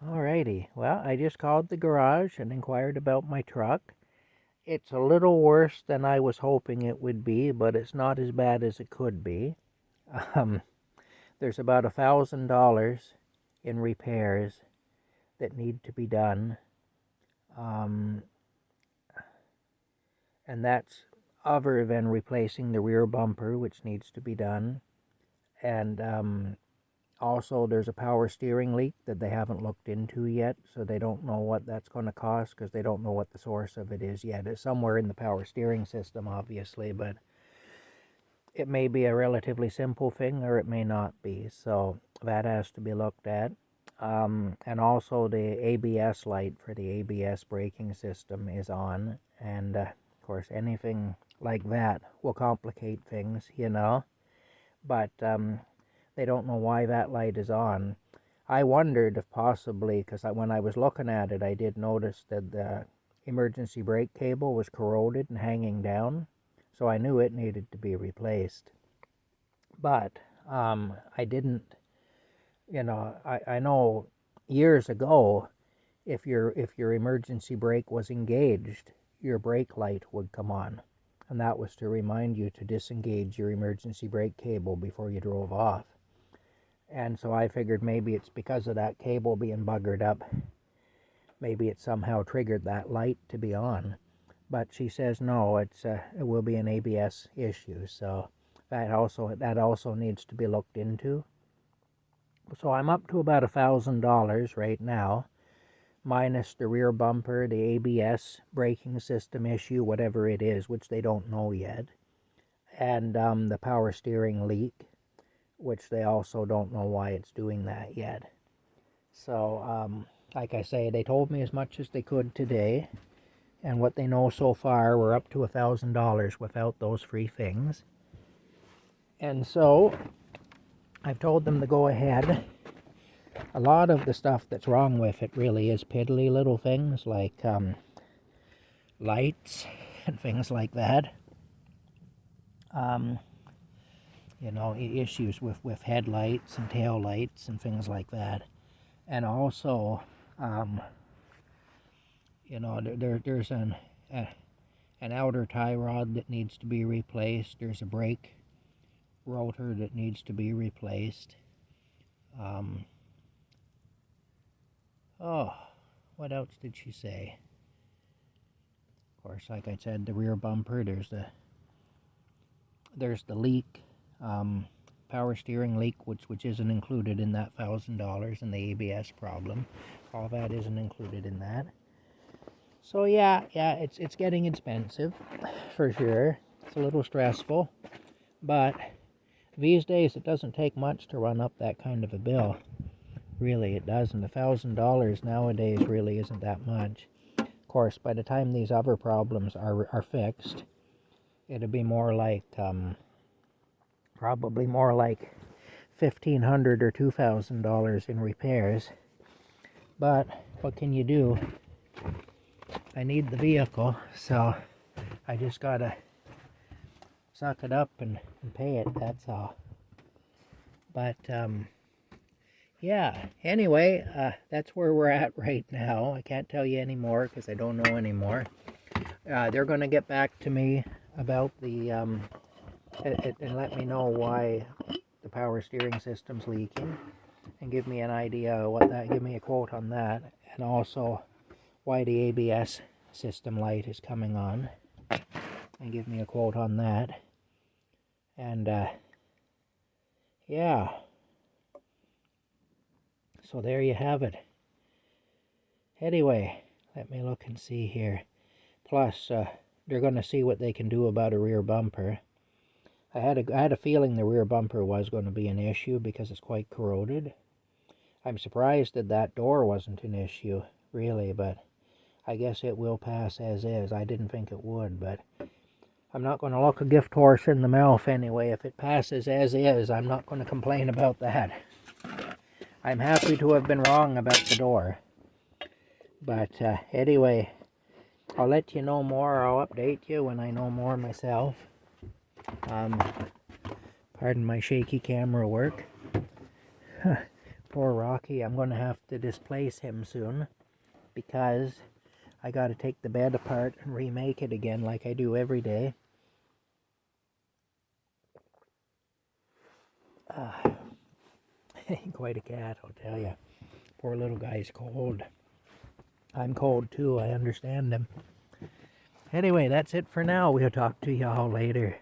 Alrighty, well, I just called the garage and inquired about my truck. It's a little worse than I was hoping it would be, but it's not as bad as it could be. Um, there's about $1,000 in repairs that need to be done, um, and that's other than replacing the rear bumper, which needs to be done, and also, there's a power steering leak that they haven't looked into yet, so they don't know what that's going to cost because they don't know what the source of it is yet. It's somewhere in the power steering system, obviously, but it may be a relatively simple thing or it may not be, so that has to be looked at. And also, the ABS light for the ABS braking system is on, and of course, anything like that will complicate things. But they don't know why that light is on. I wondered if possibly, because when I was looking at it, I did notice that the emergency brake cable was corroded and hanging down, so I knew it needed to be replaced. But I didn't, I know years ago, if your emergency brake was engaged, your brake light would come on, and that was to remind you to disengage your emergency brake cable before you drove off. And so I figured maybe it's because of that cable being buggered up. Maybe it somehow triggered that light to be on. But she says no, it will be an ABS issue. So that also needs to be looked into. So I'm up to about $1,000 right now, minus the rear bumper, the ABS braking system issue, whatever it is, which they don't know yet, and the power steering leak, which they also don't know why it's doing that yet. So, like I say, they told me as much as they could today, and what they know so far, we're up to $1,000 without those three things. And so, I've told them to go ahead. A lot of the stuff that's wrong with it really is piddly little things like lights and things like that. Issues with headlights and tail lights and things like that. And also, there's an outer tie rod that needs to be replaced. There's a brake rotor that needs to be replaced. What else did she say? Of course, like I said, the rear bumper. There's the leak, power steering leak, which isn't included in that $1,000, and the ABS problem. All that isn't included in that. So yeah, it's getting expensive, for sure. It's a little stressful, but these days it doesn't take much to run up that kind of a bill. Really, it doesn't. $1,000 nowadays really isn't that much. Of course, by the time these other problems are fixed, it'll be more like probably more like $1,500 or $2,000 in repairs. But what can you do? I need the vehicle, so I just gotta suck it up and pay it, that's all. But yeah, anyway, that's where we're at right now. I can't tell you anymore because I don't know anymore. They're going to get back to me about the and let me know why the power steering system's leaking, and give me an idea of give me a quote on that, and also why the ABS system light is coming on, and give me a quote on that. And yeah, so there you have it. Anyway, let me look and see here. Plus, they're going to see what they can do about a rear bumper. I had a feeling the rear bumper was going to be an issue because it's quite corroded. I'm surprised that door wasn't an issue, really, but I guess it will pass as is. I didn't think it would, but I'm not going to look a gift horse in the mouth anyway. If it passes as is, I'm not going to complain about that. I'm happy to have been wrong about the door. But anyway, I'll let you know more. I'll update you when I know more myself. Pardon my shaky camera work. Poor Rocky. I'm going to have to displace him soon because I got to take the bed apart and remake it again like I do every day. Quite a cat, I'll tell you. Poor little guy's cold. I'm cold too, I understand him. Anyway, that's it for now. We'll talk to y'all later.